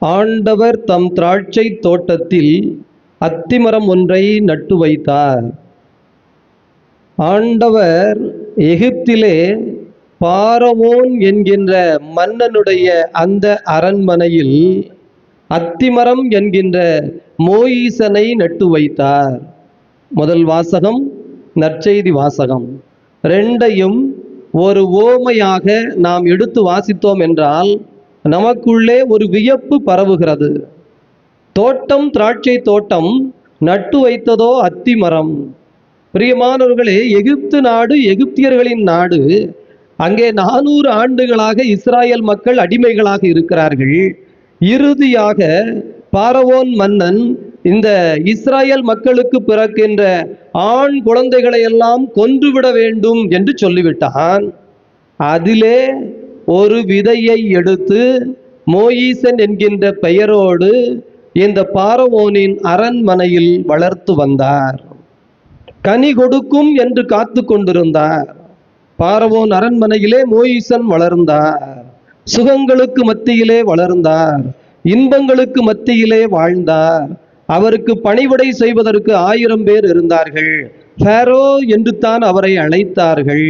ஆண்டவர் தம் திராட்சை தோட்டத்தில் அத்திமரம் ஒன்றை நட்டு வைத்தார். ஆண்டவர் எகிப்திலே பாரவோன் என்கின்ற மன்னனுடைய அந்த அரண்மனையில் அத்திமரம் என்கின்ற மோயிசனை நட்டு வைத்தார். முதல் வாசகம் நற்செய்தி வாசகம். ரெண்டையும் ஒரு ஓமையாக நாம் எடுத்து வாசித்தோம் என்றால் நமக்குள்ளே ஒரு வியப்பு பரவுகிறது. தோட்டம், திராட்சை தோட்டம், நட்டு வைத்ததோ அத்திமரம். பிரியமானவர்களே, எகிப்து நாடு எகிப்தியர்களின் நாடு. அங்கே 400 ஆண்டுகளாக இஸ்ராயல் மக்கள் அடிமைகளாக இருக்கிறார்கள். இறுதியாக பாரவோன் மன்னன் இந்த இஸ்ராயல் மக்களுக்கு பிறக்கின்ற ஆண் குழந்தைகளை எல்லாம் கொன்றுவிட வேண்டும் என்று சொல்லிவிட்டான். அதிலே ஒரு விதையை எடுத்து மோயிசன் என்கின்ற பெயரோடு இந்த பாரவோனின் அரண்மனையில் வளர்த்து வந்தார். கனி கொடுக்கும் என்று காத்து கொண்டிருந்தார். பாரவோன் அரண்மனையிலே மோயிசன் வளர்ந்தார். சுகங்களுக்கு மத்தியிலே வளர்ந்தார். இன்பங்களுக்கு மத்தியிலே வாழ்ந்தார். அவருக்கு பணிவிடை செய்வதற்கு 1000 பேர் இருந்தார்கள். ஃபேரோ என்று தான் அவரை அழைத்தார்கள்.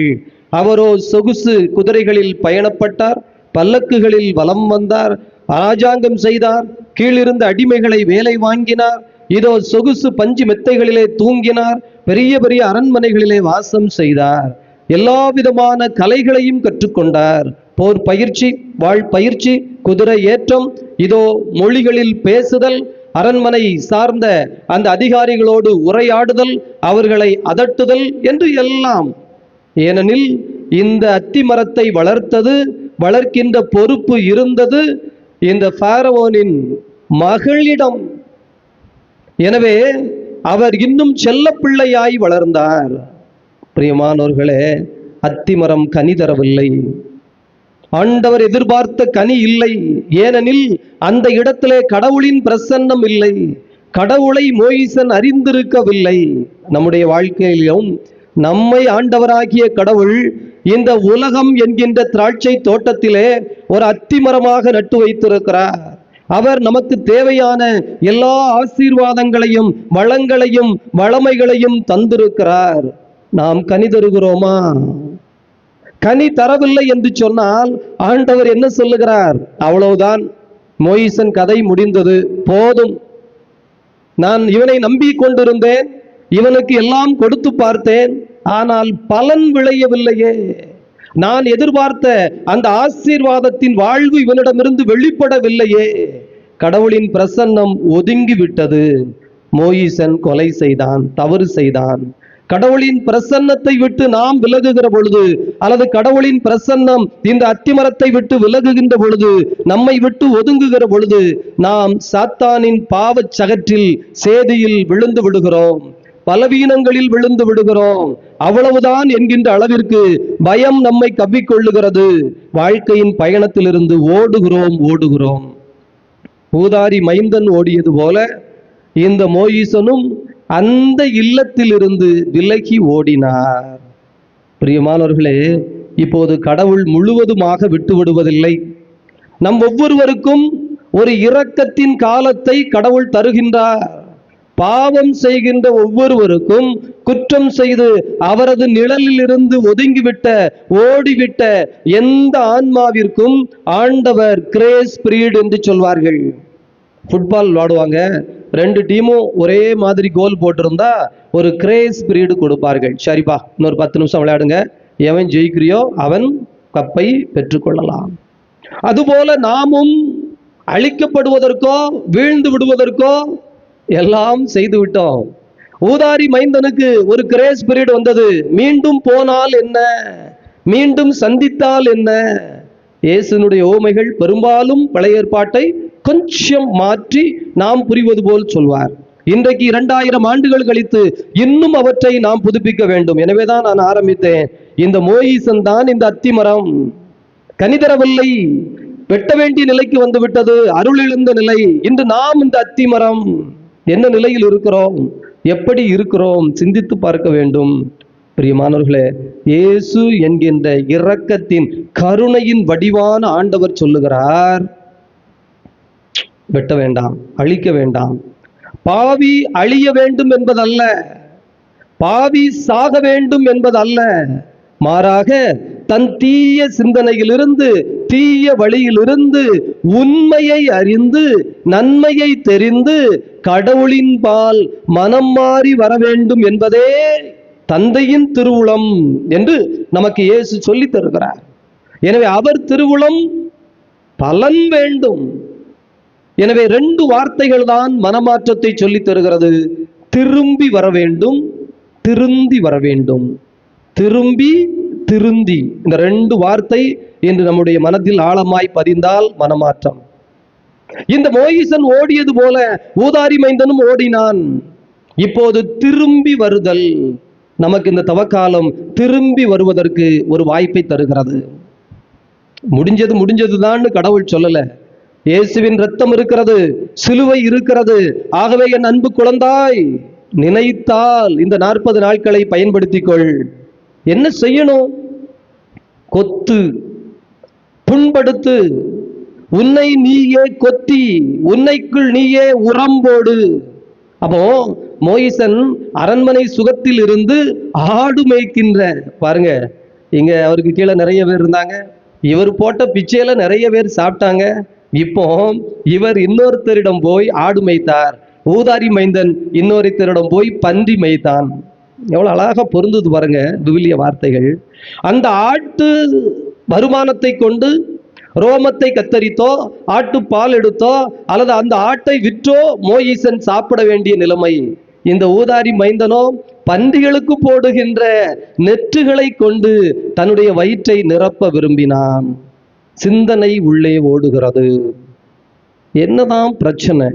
அவரோ சொகுசு குதிரைகளில் பயணப்பட்டார், பல்லக்குகளில் வலம் வந்தார், ராஜாங்கம் செய்தார், கீழிருந்த அடிமைகளை வேலை வாங்கினார். இதோ சொகுசு பஞ்சு மெத்தைகளிலே தூங்கினார், பெரிய பெரிய அரண்மனைகளிலே வாசம் செய்தார். எல்லா விதமான கலைகளையும் கற்றுக்கொண்டார். போர் பயிற்சி, வாழ் பயிற்சி, குதிரை ஏற்றம், இதோ மொழிகளில் பேசுதல், அரண்மனை சார்ந்த அந்த அதிகாரிகளோடு உரையாடுதல், அவர்களை அதட்டுதல் என்று எல்லாம். ஏனெனில் இந்த அத்திமரத்தை வளர்த்தது, வளர்க்கின்ற பொறுப்பு இருந்தது இந்த பாரவோனின் மகளிடம். எனவே அவர் இன்னும் செல்ல பிள்ளையாய் வளர்ந்தார். பிரியமானவர்களே, அத்திமரம் கனி தரவில்லை. ஆண்டவர் எதிர்பார்த்த கனி இல்லை. ஏனெனில் அந்த இடத்திலே கடவுளின் பிரசன்னம் இல்லை. கடவுளை மோயிசன் அறிந்திருக்கவில்லை. நம்முடைய வாழ்க்கையிலும் நம்மை ஆண்டவராகிய கடவுள் இந்த உலகம் என்கின்ற திராட்சை தோட்டத்திலே ஒரு அத்திமரமாக நட்டு வைத்திருக்கிறார். அவர் நமக்கு தேவையான எல்லா ஆசீர்வாதங்களையும் வளங்களையும் வளமைகளையும் தந்திருக்கிறார். நாம் கனி தருகிறோமா? கனி தரவில்லை என்று சொன்னால் ஆண்டவர் என்ன சொல்லுகிறார்? அவ்வளவுதான், மோயிசன் கதை முடிந்தது, போதும். நான் இவனை நம்பி கொண்டிருந்தேன், இவனுக்கு எல்லாம் கொடுத்து பார்த்தேன், ஆனால் பலன் விளையவில்லையே. நான் எதிர்பார்த்த அந்த ஆசீர்வாதத்தின் வாழ்வு இவனிடமிருந்து வெளிப்படவில்லையே. கடவுளின் பிரசன்னம் ஒதுங்கி விட்டது. மோயிசன் கொலை செய்தான், தவறு செய்தான். கடவுளின் பிரசன்னத்தை விட்டு நாம் விலகுகிற பொழுது, அல்லது கடவுளின் பிரசன்னம் இந்த அத்திமரத்தை விட்டு விலகுகின்ற பொழுது, நம்மை விட்டு ஒதுங்குகிற பொழுது, நாம் சாத்தானின் பாவச் சகற்றில், சேதியில் விழுந்து விடுகிறோம், பலவீனங்களில் விழுந்து விடுகிறோம். அவ்வளவுதான் என்கின்ற அளவிற்கு பயம் நம்மை கவ்விக்கொள்ளுகிறது. வாழ்க்கையின் பயணத்திலிருந்து ஓடுகிறோம். ஊதாரி மைந்தன் ஓடியது போல இந்த மோயிசனும் அந்த இல்லத்திலிருந்து விலகி ஓடினார். பிரியமானவர்களே, இப்போது கடவுள் முழுவதுமாக விட்டு விடுவதில்லை. நம் ஒவ்வொருவருக்கும் ஒரு இரக்கத்தின் காலத்தை கடவுள் தருகின்றார். பாவம் செய்கின்ற ஒவ்வொருவருக்கும், குற்றம் செய்து அவரது நிழலில் இருந்து ஒதுங்கிவிட்ட, ஓடிவிட்ட எந்த ஆன்மாவிற்கும் ஆண்டவர் கிரேஸ் பீரியட் என்று சொல்வார்கள். ஃபுட்பால் விளையாடுவாங்க, 2 டீமும் ஒரே மாதிரி கோல் போட்டிருந்தா ஒரு கிரேஸ் பீரியட் கொடுப்பார்கள். சரிப்பா, இன்னொரு 10 நிமிஷம் விளையாடுங்க, எவன் ஜெயிக்கிறியோ அவன் கப்பை பெற்றுக்கொள்ளலாம். அதுபோல நாமும் அழிக்கப்படுவதற்கோ வீழ்ந்து விடுவதற்கோ எல்லாம் செய்து விட்டோம். ஊதாரி மைந்தனுக்கு ஒரு கிரேஸ் பீரியட் வந்தது. மீண்டும் போனால் என்ன, மீண்டும் சந்தித்தால் என்ன? இயேசுனுடைய ஓமைகள் பெரும்பாலும் பழைய ஏற்பாட்டை கொஞ்சம் மாற்றி நாம் புரிவது போல் சொல்வார். இன்றைக்கு 2000 ஆண்டுகள் கழித்து இன்னும் அவற்றை நாம் புதுப்பிக்க வேண்டும். எனவேதான் நான் ஆரம்பித்தேன், இந்த மோயிசன் தான் இந்த அத்திமரம். கனிதரவில்லை, வெட்ட வேண்டிய நிலைக்கு வந்து விட்டது, அருள் இழந்த நிலை. இன்று நாம் இந்த அத்திமரம் என்ன நிலையில் இருக்கிறோம், எப்படி இருக்கிறோம், சிந்தித்து பார்க்க வேண்டும். பிரியமானவர்களே, இயேசு என்கின்ற இரக்கத்தின் கருணையின் வடிவான ஆண்டவர் சொல்லுகிறார், வெட்ட வேண்டாம், அழிக்க வேண்டாம். பாவி அழிய வேண்டும் என்பதல்ல, பாவி சாக வேண்டும் என்பதல்ல, மாறாக தன் தீய சிந்தனையிலிருந்து, தீய வழியிலிருந்து உண்மையை அறிந்து, நன்மையை தெரிந்து, கடவுளின் பால் மனம் மாறி வர வேண்டும் என்பதே தந்தையின் திருவுளம் என்று நமக்கு இயேசு சொல்லித் தருகிறார். எனவே அவர் திருவுளம் பலன் வேண்டும். எனவே 2 வார்த்தைகள் தான் மனமாற்றத்தை சொல்லித் தருகிறது. திரும்பி வர வேண்டும், திருந்தி வர வேண்டும். திரும்பி, திருந்தி, இந்த 2 வார்த்தை இன்று நம்முடைய மனதில் ஆழமாய் பதிந்தால் மனமாற்றம். இந்த மோயிசன் ஓடியது போல ஊதாரி மைந்தனும் ஓடினான். இப்போது திரும்பி வருதல். நமக்கு இந்த தவக்காலம் திரும்பி வருவதற்கு ஒரு வாய்ப்பை தருகிறது. முடிஞ்சதுதான் கடவுள் சொல்லல. இயேசுவின் ரத்தம் இருக்கிறது, சிலுவை இருக்கிறது. ஆகவே என் அன்பு குழந்தாய், நினைத்தால் இந்த 40 நாட்களை பயன்படுத்திக் கொள். என்ன செய்யணும்? கொத்து, புண்படுத்து, உன்னை நீயே கொத்தி, உன்னைக்குள் நீயே உரம்போடு. அப்போ மோயிசன் அரண்மனை சுகத்தில் இருந்து ஆடு மேய்க்கின்ற, பாருங்க, இங்க அவருக்கு கீழே நிறைய பேர் இருந்தாங்க. இவர் போட்ட பிச்சையில நிறைய பேர் சாப்பிட்டாங்க. இப்போ இவர் இன்னொருத்தரிடம் போய் ஆடு மேய்த்தார். ஊதாரி மைந்தன் இன்னொருத்தரிடம் போய் பன்றி மேய்த்தான். எவ்வளவு அழகாக பொருந்தது பாருங்க விவிலிய வார்த்தைகள். அந்த ஆட்டு வருமானத்தை கொண்டு ரோமத்தை கத்தரித்தோ, ஆட்டு பால் எடுத்தோ, அல்லது அந்த ஆட்டை விற்றோ மோயிசன் சாப்பிட வேண்டிய நிலைமை. இந்த ஊதாரி மைந்தனோ பன்றிகளுக்கு போடுகின்ற நெற்றுகளை கொண்டு தன்னுடைய வயிற்றை நிரப்ப விரும்பினான். சிந்தனை உள்ளே ஓடுகிறது. என்னதான் பிரச்சனை?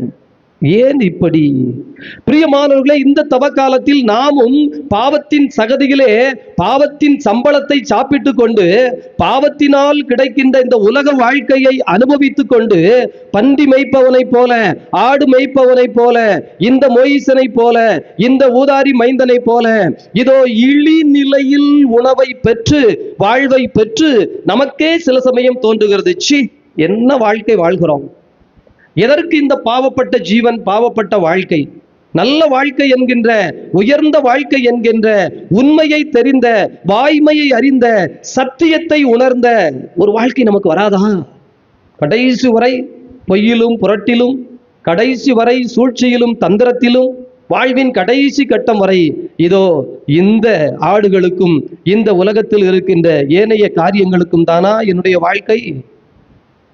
ஏன் இப்படி? பிரியமானவர்களே, இந்த தவக்காலத்தில் நாமும் பாவத்தின் சகதியிலே பாவத்தின் சம்பளத்தை சாப்பிட்டு கொண்டு, பாவத்தினால் கிடைக்கின்ற இந்த உலக வாழ்க்கையை அனுபவித்துக் கொண்டு, பன்றி மேய்ப்பவனை போல, ஆடு மேய்ப்பவனை போல, இந்த மோயிசனை போல, இந்த ஊதாரி மைந்தனை போல, இதோ இழிநிலையில் உணவை பெற்று, வாழ்வை பெற்று நமக்கே சில சமயம் தோன்றுகிறது, சி, என்ன வாழ்க்கை வாழ்கிறோம்? எதற்கு இந்த பாவப்பட்ட ஜீவன், பாவப்பட்ட வாழ்க்கை? நல்ல வாழ்க்கை என்கின்ற, உயர்ந்த வாழ்க்கை என்கின்ற, உண்மையை தெரிந்த, வாய்மையை அறிந்த, சத்தியத்தை உணர்ந்த ஒரு வாழ்க்கை நமக்கு வராதா? கடைசி வரை பொய்யிலும் புரட்டிலும், கடைசி வரை சூழ்ச்சியிலும் தந்திரத்திலும், வாழ்வின் கடைசி கட்டம் வரை இதோ இந்த ஆடுகளுக்கும் இந்த உலகத்தில் இருக்கின்ற ஏனைய காரியங்களுக்கும் தானா என்னுடைய வாழ்க்கை?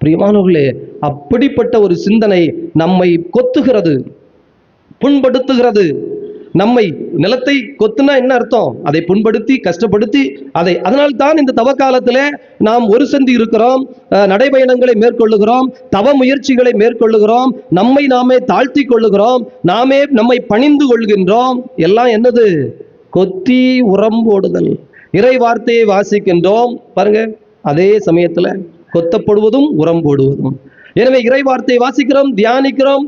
பிரியமானவர்களே, அப்படிப்பட்ட ஒரு சிந்தனை நம்மை கொத்துகிறது, புண்படுத்துகிறது. நம்மை, நிலத்தை கொத்துனா என்ன அர்த்தம்? அதை புண்படுத்தி, கஷ்டப்படுத்தி, அதனால்தான் இந்த தவக்காலத்திலே நாம் ஒரு சந்தி இருக்கிறோம், நடைபயணங்களை மேற்கொள்ளுகிறோம், தவ முயற்சிகளை மேற்கொள்ளுகிறோம், நம்மை நாமே தாழ்த்தி கொள்ளுகிறோம், நாமே நம்மை பணிந்து கொள்கின்றோம். எல்லாம் என்னது? கொத்தி உரம்போடுதல். இறை வார்த்தையை வாசிக்கின்றோம் பாருங்க, அதே சமயத்துல கொத்தப்படுவதும் உரம் போடுவதும். எனவே இறை வார்த்தையை வாசிக்கிறோம், தியானிக்கிறோம்,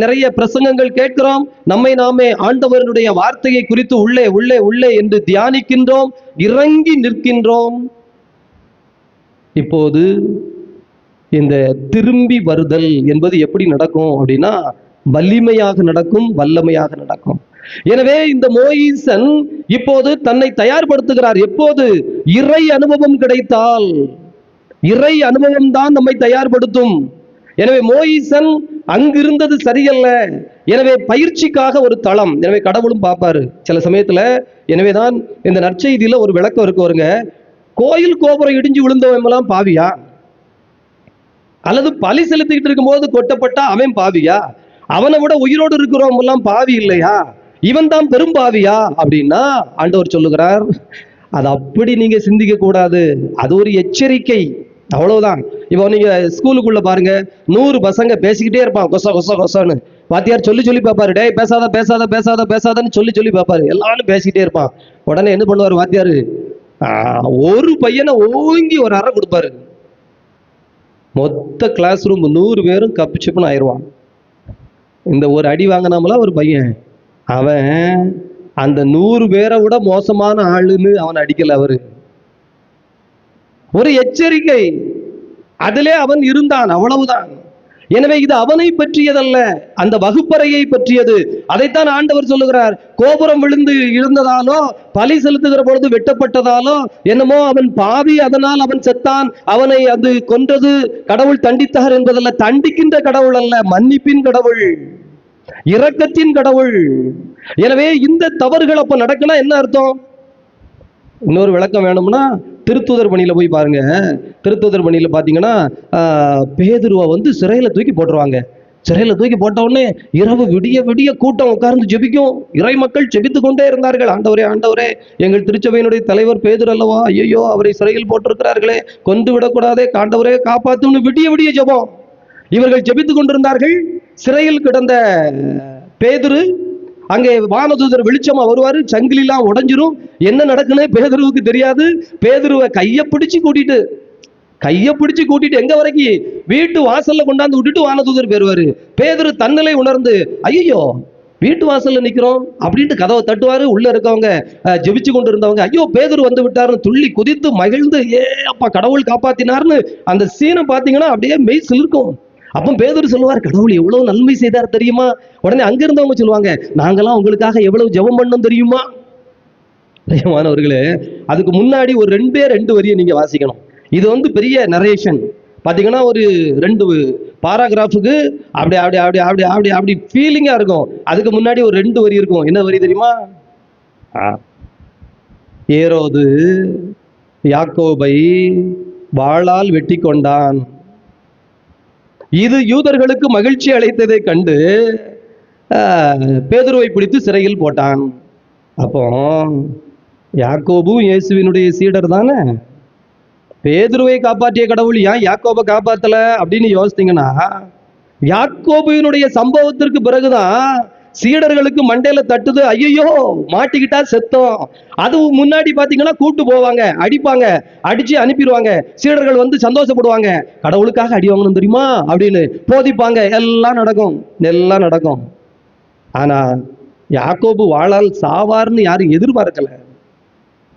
நிறைய பிரசங்கங்கள் கேட்கிறோம், நம்மை நாமே ஆண்டவருடைய வார்த்தையை குறித்து உள்ளே உள்ளே உள்ளே என்று தியானிக்கின்றோம், இறங்கி நிற்கின்றோம். இப்போது இந்த திரும்பி வருதல் என்பது எப்படி நடக்கும் அப்படின்னா, வலிமையாக நடக்கும், வல்லமையாக நடக்கும். எனவே இந்த மோயிசன் இப்போது தன்னை தயார்படுத்துகிறார். எப்போது? இறை அனுபவம் கிடைத்தால். இறை அனுபவம் தான் நம்மை தயார்படுத்தும். எனவே மோயிசன் அங்கிருந்தது சரியல்ல. எனவே பயிற்சிக்காக ஒரு தளம். எனவே கடவுளும் பார்ப்பாரு சில சமயத்துல. எனவேதான் இந்த நற்செய்தியில ஒரு விளக்கம் இருக்கு வருங்க. கோயில் கோபுரம் இடிஞ்சு விழுந்தவன் எல்லாம் பாவியா? அல்லது பலி செலுத்திக்கிட்டு இருக்கும் போது கொட்டப்பட்டா அவன் பாவியா? அவனை விட உயிரோடு இருக்கிறவங்க எல்லாம் பாவி இல்லையா? இவன் தான் பெரும் பாவியா அப்படின்னா ஆண்டவர் சொல்லுகிறார், அது அப்படி நீங்க சிந்திக்க கூடாது. அது ஒரு எச்சரிக்கை, அவ்வளவுதான். இப்போ நீங்க ஸ்கூலுக்குள்ள பாருங்க, 100 பசங்க பேசிக்கிட்டே இருப்பான், கொச கொச கொசன்னு. வாத்தியார் சொல்லி சொல்லி பார்ப்பாரு, டேய் பேசாத பேசாத பேசாத பேசாதன்னு சொல்லி சொல்லி பார்ப்பாரு. எல்லாரும் பேசிக்கிட்டே இருப்பான். உடனே என்ன பண்ணுவாரு வாத்தியாரு? ஒரு பையனை ஓங்கி ஒரு அறை கொடுப்பாரு. மொத்த கிளாஸ் ரூம் 100 பேரும் கப்பிச்சுப்புன்னு ஆயிடுவான். இந்த ஒரு அடி வாங்கினாமல ஒரு பையன், அவன் அந்த 100 பேரை விட மோசமான ஆளுன்னு அவன் அடிக்கல. அவரு ஒரு எச்சரிக்கை, அதிலே அவன் இருந்தான், அவ்வளவுதான். எனவே இது அவனை பற்றியதல்ல, அந்த வகுப்பறையை பற்றியது. அதைத்தான் ஆண்டவர் சொல்லுகிறார். கோபுரம் விழுந்து இருந்ததாலோ, பலி செலுத்துகிற பொழுது வெட்டப்பட்டதாலோ என்னமோ அவன் பாவி, அதனால் அவன் செத்தான், அவனை அது கொன்றது, கடவுள் தண்டித்தார் என்பதல்ல. தண்டிக்கின்ற கடவுள் அல்ல, மன்னிப்பின் கடவுள், இரக்கத்தின் கடவுள். எனவே இந்த தவறுகள் அப்ப நடக்கணும் என்ன அர்த்தம்? இன்னொரு விளக்கம் வேணும்னா திருத்தூதர் பணியில போய் பாருங்க. திருத்தூதர் பணியில பாத்தீங்கன்னா பேதுருவை சிறையில தூக்கி போட்டுருவாங்க. சிறையில தூக்கி போட்ட உடனே இரவு விடிய விடிய கூட்டம் உட்கார்ந்து ஜெபிக்கும். இறை மக்கள் ஜெபித்து கொண்டே இருந்தார்கள். ஆண்டவரே, ஆண்டவரே, எங்கள் திருச்சபையினுடைய தலைவர் பேதுரு அல்லவா, ஐயோ அவரை சிறையில் போட்டிருக்கிறார்களே, கொண்டு விடக்கூடாதே, ஆண்டவரே காப்பாத்துன்னு விடிய விடிய ஜெபம். இவர்கள் ஜெபித்து கொண்டிருந்தார்கள். சிறையில் கிடந்த பேதுரு, அங்கே வானதூதர் வெளிச்சமா வருவாரு, சங்கிலாம் உடைஞ்சிரும். என்ன நடக்குன்னு பேதுருவுக்கு தெரியாது. பேதுருவை கையை பிடிச்சு கூட்டிட்டு எங்க வரைக்கும்? வீட்டு வாசல்ல கொண்டாந்து விட்டுட்டு வானதூதர் போயிருவாரு. பேதுரு தன்னலை உணர்ந்து, ஐயோ வீட்டு வாசல்ல நிக்கிறோம் அப்படின்ட்டு கதவை தட்டுவாரு. உள்ள இருக்கவங்க ஜெபிச்சு கொண்டு இருந்தவங்க, ஐயோ பேதுரு வந்து விட்டாருன்னு துள்ளி குதித்து மகிழ்ந்து, ஏ அப்பா கடவுள் காப்பாத்தினார்னு அந்த சீனை பாத்தீங்கன்னா அப்படியே மெய் சிலிர்க்கும். அப்போ பேதுரு சொல்லுவார், கடவுள் எவ்வளவு நன்மை செய்தார் தெரியுமா? உடனே அங்க இருந்தவங்க சொல்லுவாங்க, நாங்கெல்லாம் உங்களுக்காக எவ்வளவு ஜெபம் பண்ணோம் தெரியுமா? பிரியமானவர்களே, அதுக்கு முன்னாடி ஒரு ரெண்டு வரியை நீங்க வாசிக்கணும். இது பெரிய நரேஷன் பாத்தீங்கன்னா, ஒரு 2 பாராகிராஃபுக்கு அப்படி அப்படி அப்படி அப்படி அப்படி அப்படி ஃபீலிங்கா இருக்கும். அதுக்கு முன்னாடி ஒரு 2 வரி இருக்கும். என்ன வரி தெரியுமா? ஏரோது யாக்கோபை வாளால் வெட்டி கொண்டான், இது யூதர்களுக்கு மகிழ்ச்சி அளித்ததை கண்டு பேதுருவை பிடித்து சிறையில் போட்டான். அப்போ யாக்கோபும் இயேசுவினுடைய சீடர் தானே. பேதுருவை காப்பாற்றிய கடவுள் ஏன் யாக்கோபை காப்பாத்தல அப்படின்னு யோசித்தீங்கன்னா, யாக்கோபுவினுடைய சம்பவத்திற்கு பிறகுதான் சீடர்களுக்கு மண்டையில தட்டுது, ஐயோ மாட்டிக்கிட்டா செத்தோம். அது முன்னாடி பாத்தீங்கன்னா கூட்டு போவாங்க, அடிப்பாங்க, அடிச்சு அனுப்பிடுவாங்க. சீடர்கள் சந்தோஷப்படுவாங்க, கடவுளுக்காக அடி வாங்கணும் தெரியுமா அப்படின்னு போதிப்பாங்க. எல்லாம் நடக்கும். ஆனா யாக்கோபு வாளால் சாவார்னு யாரும் எதிர்பார்க்கல.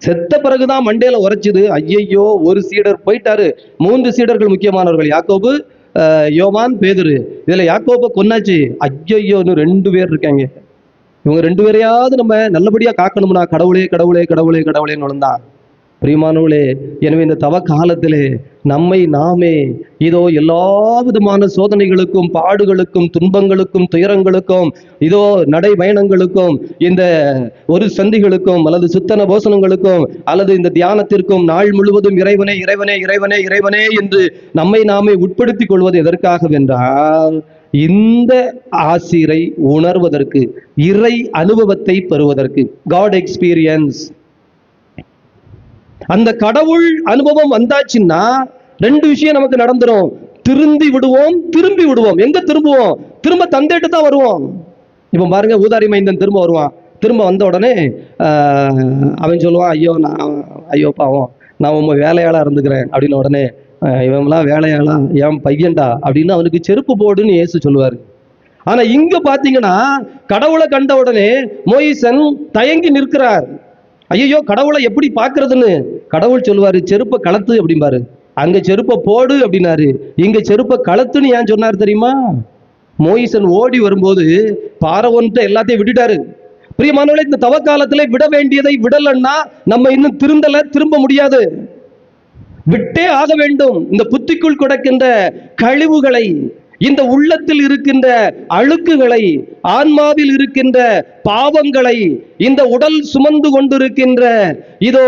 செத்த பிறகுதான் மண்டையில உரைச்சுது, ஐயையோ ஒரு சீடர் போயிட்டாரு. 3 சீடர்கள் முக்கியமானவர்கள், யாக்கோபு, யோவான், பேதுரு. இதுல யாக்கோபை கொன்னாச்சு, ஐயையோன்னு 2 பேர் இருக்காங்க. இவங்க 2 பேரையாவது நம்ம நல்லபடியா காக்கணும்னா கடவுளே கடவுளே கடவுளே கடவுளேன்னு வளர்ந்தான். பிரியமானவர்களே, எனவே இந்த தவ காலத்திலே நம்மை நாமே இதோ எல்லா விதமான சோதனைகளுக்கும், பாடுகளுக்கும், துன்பங்களுக்கும், துயரங்களுக்கும், இதோ நடை பயணங்களுக்கும், இந்த ஒரு சந்திகளுக்கும், அல்லது சித்தன போசனங்களுக்கும், அல்லது இந்த தியானத்திற்கும் நாள் முழுவதும் இறைவனே இறைவனே இறைவனே இறைவனே என்று நம்மை நாமே உட்படுத்திக் கொள்வது எதற்காகவென்றால், இந்த ஆசிரை உணர்வதற்கு, இறை அனுபவத்தை பெறுவதற்கு. God experience. அந்த கடவுள் அனுபவம் வந்தாச்சுன்னா 2 விஷயம் நமக்கு நடந்துரும். திரும்பி விடுவோம். எங்க திரும்புவோம்? திரும்ப தந்தைட்டு தான் வருவோம். இப்ப பாருங்க, ஊதாரி மைந்தன் திரும்ப வருவான். திரும்ப வந்த உடனே அவன் சொல்லுவான், ஐயோ பாவம், நான் உங்க வேலையாளா இருந்துக்கிறேன் அப்படின்னு. உடனே இவன்லாம் வேலையாளா, என் பையன்டா அப்படின்னு அவனுக்கு செருப்பு போடுன்னு இயேசு சொல்லுவாரு. ஆனா இங்க பாத்தீங்கன்னா, கடவுளை கண்ட உடனே மோயிசன் தயங்கி நிற்கிறார். ஐயோ கடவுளை எப்படி பாக்குறதுன்னு கடவுள் சொல்லுவாரு, செருப்பை கலத்து அப்படிம்பாரு. அங்க செருப்பை போடு அப்படின்னாரு, இங்க செருப்பை கலத்துன்னு ஏன் சொன்னார் தெரியுமா? மோயிசன் ஓடி வரும்போது பார்வோன்ட்ட எல்லாத்தையும் விட்டுட்டாரு. பிரியமானவர்களே, இந்த தவக்காலத்திலே விட வேண்டியதை விடலன்னா நம்ம இன்னும் திரும்ப முடியாது. விட்டே ஆக வேண்டும். இந்த புத்திக்குள் கிடக்கின்ற கழிவுகளை, இந்த உள்ளத்தில் இருக்கின்ற அழுக்குகளை, ஆன்மாவில் இருக்கின்ற பாவங்களை, இந்த உடல் சுமந்து கொண்டிருக்கின்ற இதோ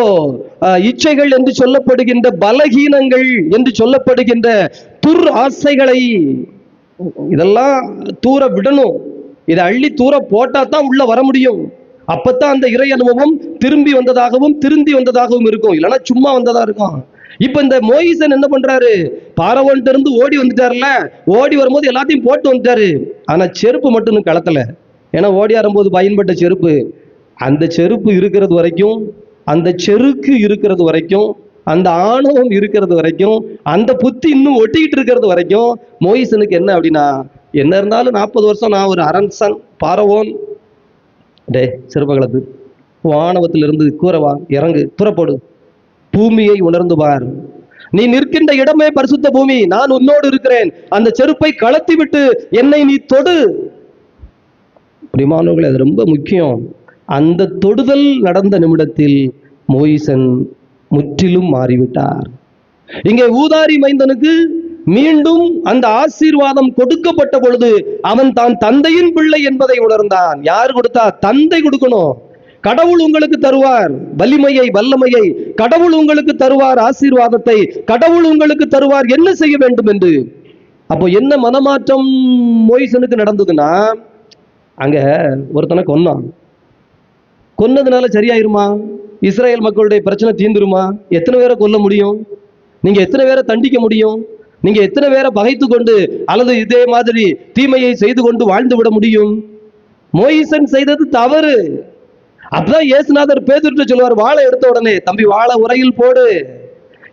இச்சைகள் என்று சொல்லப்படுகின்ற பலகீனங்கள் என்று சொல்லப்படுகின்ற துர் ஆசைகளை இதெல்லாம் தூர விடணும். இதை அள்ளி தூர போட்டா தான் உள்ள வர முடியும். அப்பத்தான் அந்த இறை அனுபவம் திரும்பி வந்ததாகவும் இருக்கும். இல்லைன்னா சும்மா வந்ததா இருக்கும். இப்ப இந்த மோயிசன் என்ன பண்றாரு? பார்வோன்ட்ட இருந்து ஓடி வந்துட்டாருல, ஓடி வரும்போது எல்லாத்தையும் போட்டு வந்துட்டாரு. ஆனா செருப்பு மட்டும் கலத்தல. ஏன்னா ஓடி வரும்போது பயன்பட்ட செருப்பு, அந்த செருப்பு இருக்கிறது வரைக்கும், அந்த செருக்கு இருக்கிறது வரைக்கும், அந்த ஆணவம் இருக்கிறது வரைக்கும், அந்த புத்தி இன்னும் ஒட்டிக்கிட்டு இருக்கிறது வரைக்கும் மோயிசனுக்கு என்ன அப்படின்னா, என்ன இருந்தாலும் 40 வருஷம் நான் ஒரு அரசன், பார்வோன், டே செருப்ப கலத்து, வானவத்திலிருந்து கூறவா இறங்கு, புறப்படு, பூமியை உணர்ந்து பார், நீ நிற்கின்ற இடமே பரிசுத்த பூமி, நான் உன்னோடு இருக்கிறேன், அந்த செருப்பை கழட்டி விட்டு என்னை நீ தொடு. பிரியமானவர்களே, அது ரொம்ப முக்கியம். அந்த தொடுதல் நடந்த நிமிடத்தில் மோயிசன் முற்றிலும் மாறிவிட்டார். இங்கே ஊதாரி மைந்தனுக்கு மீண்டும் அந்த ஆசீர்வாதம் கொடுக்கப்பட்ட பொழுது அவன் தான் தந்தையின் பிள்ளை என்பதை உணர்ந்தான். யார் கொடுத்தா? தந்தை கொடுக்கணும். கடவுள் உங்களுக்கு தருவார் வலிமையை, வல்லமையை. கடவுள் உங்களுக்கு தருவார் ஆசீர்வாதத்தை. கடவுள் உங்களுக்கு தருவார் என்ன செய்ய வேண்டும் என்று. அப்போ என்ன மனமாற்றம் மோயிசனுக்கு நடந்ததுன்னா, அங்க ஒருத்தனை கொன்னான். கொன்னதுனால சரியாயிருமா? இஸ்ரேல் மக்களுடைய பிரச்சனை தீர்ந்துருமா? எத்தனை பேரை கொல்ல முடியும்? நீங்க எத்தனை பேரை தண்டிக்க முடியும்? நீங்க எத்தனை பேரை பகைத்து கொண்டு அல்லது இதே மாதிரி தீமையை செய்து கொண்டு வாழ்ந்து விட முடியும்? மோயிசன் செய்தது தவறு. அப்பதான் இயேசுநாதர் பேதுருட்ட சொல்வார், வாளை எடுத்த உடனே, தம்பி வாளை உரையில் போடு,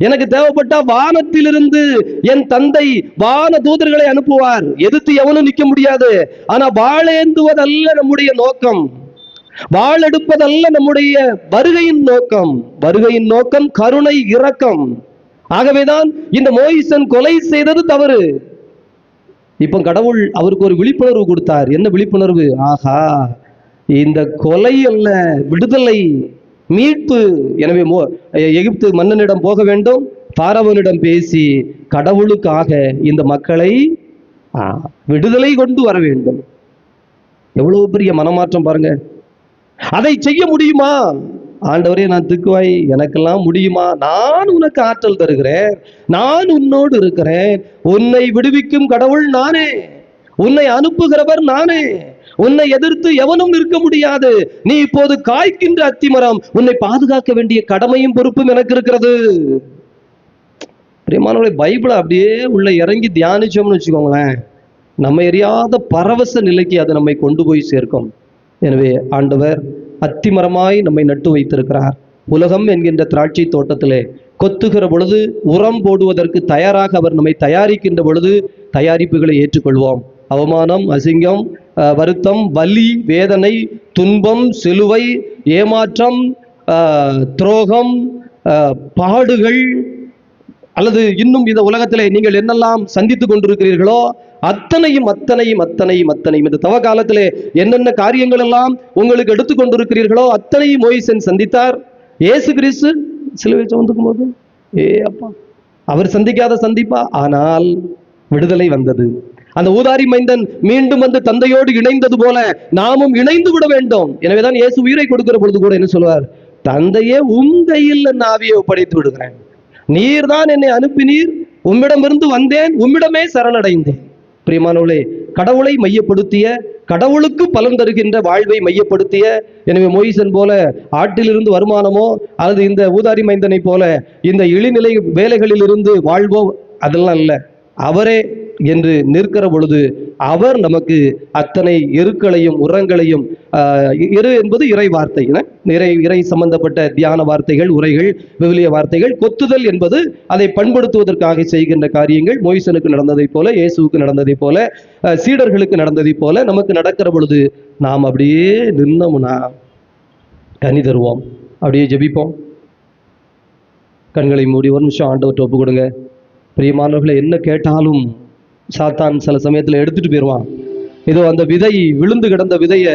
எனக்கு தேவைப்பட்டா வானத்திலிருந்து என் தந்தை வான தூதர்களை அனுப்புவார், எதிர்த்து எவனும் நிற்க முடியாது. ஆனா வாழேந்துவதல்ல நம்முடைய நோக்கம், வாளெடுப்பதல்ல நம்முடைய வருகையின் நோக்கம். வருகையின் நோக்கம் கருணை, இரக்கம். ஆகவேதான் இந்த மோயிசன் கொலை செய்தது தவறு. இப்ப கடவுள் அவருக்கு ஒரு விழிப்புணர்வு கொடுத்தார். என்ன விழிப்புணர்வு? ஆஹா, இந்த கொலை அல்ல, விடுதலை, மீட்பு. எனவே எகிப்து மன்னனிடம் போக வேண்டும், பார்வோனிடம் பேசி கடவுளுக்காக இந்த மக்களை விடுதலை கொண்டு வர வேண்டும். எவ்வளவு பெரிய மனமாற்றம் பாருங்க. அதை செய்ய முடியுமா? ஆண்டவரே, நான் திக்குவாய், எனக்கெல்லாம் முடியுமா? நான் உனக்கு ஆற்றல் தருகிறேன், நான் உன்னோடு இருக்கிறேன், உன்னை விடுவிக்கும் கடவுள் நானே, உன்னை அனுப்புகிறவர் நானே, உன்னை எதிர்த்து எவனும் நிற்க முடியாது. நீ இப்போது காய்க்கின்ற அத்திமரம், உன்னை பாதுகாக்க வேண்டிய கடமையும் பொறுப்பும் எனக்கு இருக்கிறது. பிரியமானவர்களே, பைபிளை அப்படியே உள்ள இறங்கி தியானிச்சோம்னு வச்சுக்கோங்களேன், நம்ம எரியாத பரவச நிலைக்கு அது நம்மை கொண்டு போய் சேர்க்கும். எனவே ஆண்டவர் அத்திமரமாய் நம்மை நட்டு வைத்திருக்கிறார். உலகம் என்கின்ற திராட்சை தோட்டத்திலே கொத்துகிற பொழுது, உரம் போடுவதற்கு தயாராக அவர் நம்மை தயாரிக்கின்ற பொழுது தயாரிப்புகளை ஏற்றுக்கொள்வோம். அவமானம், அசிங்கம், வருத்தம், வலி, வேதனை, துன்பம், சிலுவை, ஏமாற்றம், துரோகம், பாடுகள், அல்லது இன்னும் இந்த உலகத்திலே நீங்கள் என்னெல்லாம் சந்தித்துக் கொண்டிருக்கிறீர்களோ அத்தனையும் அத்தனையும் அத்தனையும் அத்தனையும் இந்த தவ காலத்திலே என்னென்ன காரியங்கள் எல்லாம் உங்களுக்கு எடுத்துக்கொண்டிருக்கிறீர்களோ அத்தனையும் மோயிசன் சந்தித்தார். இயேசு கிறிஸ்து சிலுவை சுமந்துக்கும் போது அப்பா, அவர் சந்திக்காத சந்திப்பா? ஆனால் விடுதலை வந்தது. அந்த ஊதாரி மைந்தன் மீண்டும் வந்து தந்தையோடு இணைந்தது போல நாமும் இணைந்து விட வேண்டும். எனவேதான் இயேசு உயிரை கொடுக்கிற பொழுது கூட என்ன சொல்வார்? தந்தையே, உம் கையில் என் ஆவியை ஒப்படைத்து விடுகிறேன், நீர் தான் என்னை அனுப்பினீர், உம்மிடமிருந்து வந்தேன், உம்மிடமே சரணடைந்தேன். பிரியமானவர்களே, கடவுளை மையப்படுத்திய, கடவுளுக்கு பலன் தருகின்ற வாழ்வை மையப்படுத்திய, எனவே மோயிசன் போல ஆட்டிலிருந்து வருமானமோ அல்லது இந்த ஊதாரி மைந்தனை போல இந்த இழிநிலை வேலைகளில் இருந்து வாழ்வோ அதெல்லாம் இல்லை. அவரே என்று நிற்கிற பொழுது அவர் நமக்கு அத்தனை எருக்களையும் உரங்களையும், எரு என்பது இறை வார்த்தை, இறை சம்பந்தப்பட்ட தியான வார்த்தைகள், உரைகள், விவிலிய வார்த்தைகள். கொத்துதல் என்பது அதை பண்படுத்துவதற்காக செய்கின்ற காரியங்கள். மோயிசனுக்கு நடந்ததை போல, இயேசுவுக்கு நடந்ததை போல, சீடர்களுக்கு நடந்ததை போல நமக்கு நடக்கிற பொழுது நாம் அப்படியே நின்னோம்னா கனி தருவோம். அப்படியே ஜெபிப்போம். கண்களை மூடி ஒரு நிமிஷம் ஆண்டவர்கிட்ட ஒப்பு கொடுங்க. பிரியமானவர்களை, என்ன கேட்டாலும் சாத்தான் சில சமயத்தில் எடுத்துட்டு போயிடுவான். ஏதோ அந்த விதை, விழுந்து கிடந்த விதையை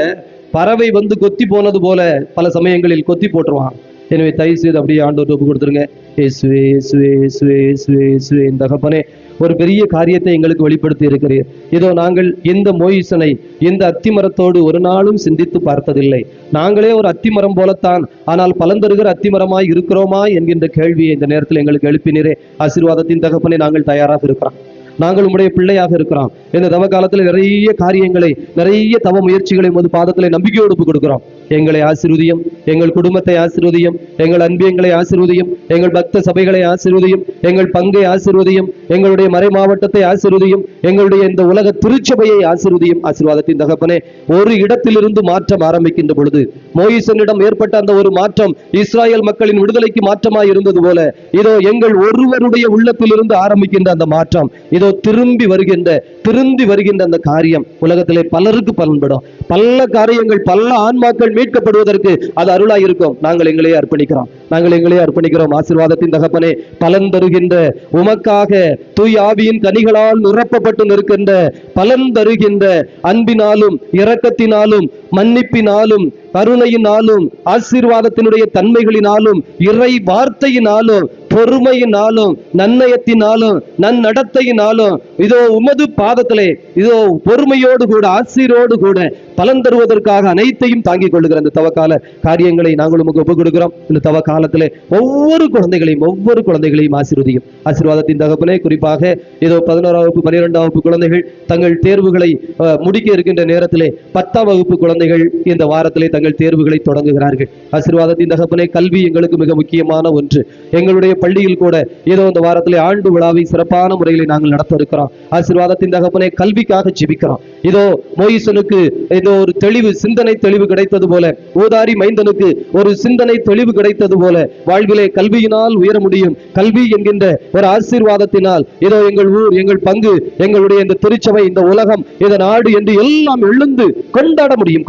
பறவை வந்து கொத்தி போனது போல பல சமயங்களில் கொத்தி போட்டுருவான். எனவே தயவு செய்து அப்படியே ஆண்டவர்கிட்ட ஒப்பு கொடுத்துருங்க. இயேசுவே, இயேசுவே, இயேசுவே, இயேசுவே, இயேசுவே, இந்த தகப்பனே, ஒரு பெரிய காரியத்தை எங்களுக்கு வெளிப்படுத்தி இருக்கிறீர். இதோ நாங்கள் இந்த மோயிசனை இந்த அத்திமரத்தோடு ஒரு நாளும் சிந்தித்து பார்த்ததில்லை. நாங்களே ஒரு அத்திமரம் போலத்தான், ஆனால் பலன் தருகிற அத்திமரமாய் இருக்கிறோமா என்கின்ற கேள்வியை இந்த நேரத்தில் எங்களுக்கு எழுப்பினீரே. ஆசீர்வாதத்தின் தகப்பனே, நாங்கள் தயாராக இருக்கிறோம். நாங்கள் உம்முடைய பிள்ளையாக இருக்கிறோம். இந்த தவ காலத்தில் நிறைய காரியங்களை, நிறைய தவ முயற்சிகளை உமது பாதத்திலே நம்பிக்கையோடு கொடுக்கிறோம். எங்களை ஆசீர்வதியும், எங்கள் குடும்பத்தை ஆசீர்வதியும், எங்கள் அன்பியங்களை ஆசீர்வதியும், எங்கள் பக்த சபைகளை ஆசீர்வதியும், எங்கள் பங்கை ஆசீர்வதியும், எங்களுடைய மறை மாவட்டத்தை ஆசீர்வதியும், எங்களுடைய இந்த உலக திருச்சபையை ஆசீர்வதியும். ஆசீர்வாதத்தின் தகப்பனே, ஒரு இடத்திலிருந்து மாற்றம் ஆரம்பிக்கின்ற பொழுது மோயிசனிடம் ஏற்பட்ட அந்த ஒரு மாற்றம் இஸ்ராயல் மக்களின் விடுதலைக்கு மாற்றமாய் இருந்தது போல, இதோ எங்கள் ஒருவருடைய உள்ளத்திலிருந்து ஆரம்பிக்கின்ற அந்த மாற்றம், இதோ திருந்தி வருகின்ற அந்த காரியம் உலகத்திலே பலருக்கு பலன்படும். பல காரியங்கள், பல ஆன்மாக்கள் மீட்கப்படுவதற்கு அது அருளாய் இருக்கும். நாங்கள் எங்களையே அர்ப்பணிக்கிறோம். ஆசீர்வாதத்தின் தகப்பனே, பலன் தருகின்ற உமக்காக தூய் ஆவியின் கனிகளால் நிரப்பப்பட்டு நிற்கின்ற பலன் தருகின்ற அன்பினாலும் இரக்கத்தினாலும் மன்னிப்பினாலும் கருணையினாலும் ஆசீர்வாதத்தினுடைய தன்மைகளினாலும் இறை வார்த்தையினாலும் பொறுமையினாலும் நன்னயத்தினாலும் நன்னடத்தையினாலும் இதோ உமது பாதத்திலே இதோ பொறுமையோடு கூட ஆசீரோடு கூட பலன் தருவதற்காக அனைத்தையும் தாங்கிக் கொள்ளுகிற இந்த தவக்கால காரியங்களை நாங்கள் உமக்கு ஒப்புக் கொடுக்கிறோம். இந்த தவ காலத்திலே ஒவ்வொரு குழந்தைகளையும் ஆசீர்வதியும். ஆசீர்வாதத்தின் தகப்பனே, குறிப்பாக இதோ 11ஆம் வகுப்பு 12ஆம் வகுப்பு குழந்தைகள் தங்கள் தேர்வுகளை முடிக்க இருக்கின்ற நேரத்திலே 10ஆம் வகுப்பு குழந்தைகள் இந்த வாரத்திலே தங்கள் தேர்வுகளை தொடங்குகிறார்கள். ஆசீர்வாதத்தின் தகப்பனே, கல்வி எங்களுக்கு மிக முக்கியமான ஒன்று. எங்களுடைய பள்ளியில் கூட ஏதோ இந்த வாரத்திலே ஆண்டு விழாவை சிறப்பான முறையில் நாங்கள் நடத்த இருக்கிறோம். ஆசீர்வாதத்தின் தகப்பனே, கல்விக்காக ஜெபிக்கிறோம். இதோ மோயிசனுக்கு இதோ ஒரு சிந்தனை தெளிவு கிடைத்தது போல, ஊதாரி மைந்தனுக்கு ஒரு சிந்தனை தெளிவு கிடைத்தது போல வாழ்விலே கல்வியினால் உயர முடியும். கல்வி என்கின்ற ஒரு ஆசீர்வாதத்தினால் இதோ எங்கள் ஊர், எங்கள் பங்கு, எங்களுடைய இந்த திருச்சபை, இந்த உலகம், இந்த நாடு என்று எல்லாம் எழுந்து கொண்டாட முடியும்.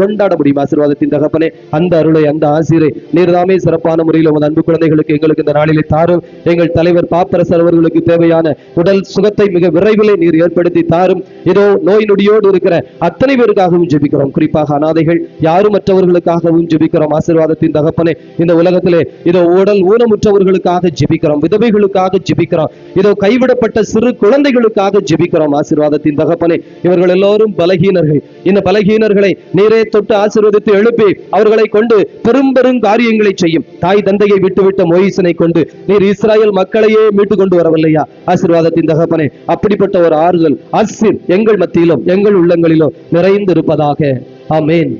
ஆசீர்வாதத்தின் தகப்பனே, அந்த அருளை, அந்த ஆசீரை நீர்தாமே சிறப்பான முறையில் உங்கள் அன்பு குழந்தைகளுக்கு எங்களுக்கு இந்த நாளிலே தாரும். எங்கள் தலைவர் பாப்பரசர் அவர்களுக்கு தேவையான உடல் சுகத்தை மிக விரைவிலே நீர் ஏற்படுத்தி தாரும். இதோ நோய் நொடியோடு இருக்கிற அத்தனை பேருக்காகவும் ஜெபிக்கிறோம். குறிப்பாக அனாதைகள், யாருமற்றவர்களுக்காகவும் ஜெபிக்கிறோம். ஆசீர்வாதத்தின் தகப்பனே, இந்த உலகத்திலே இதோ உடல் ஊனமுற்றவர்களுக்காக ஜெபிக்கிறோம். விதவைகளுக்காக ஜெபிக்கிறோம். இதோ கைவிடப்பட்ட சிறு குழந்தைகளுக்காக ஜெபிக்கிறோம். ஆசீர்வாதத்தின் தகப்பனே, இவர்கள் எல்லோரும் பலகீனர்கள். இந்த பலகீனர்களை நீரே தொட்டு ஆசீர்வதித்து எழுப்பி அவர்களை கொண்டு பெரும் காரியங்களை செய்யும். தாய் தந்தையை விட்டுவிட்ட மோயிசனை கொண்டு நீர் இஸ்ராயல் மக்களையே மீட்டு கொண்டு வரவில்லையா? ஆசீர்வாதத்தின் தகப்பனே, அப்படிப்பட்ட ஒரு ஆறுதல் ஆசீர் எங்கள் மத்தியிலும் எங்கள் உள்ளங்களிலும் நிறைந்து இருப்பதாக. ஆமென்.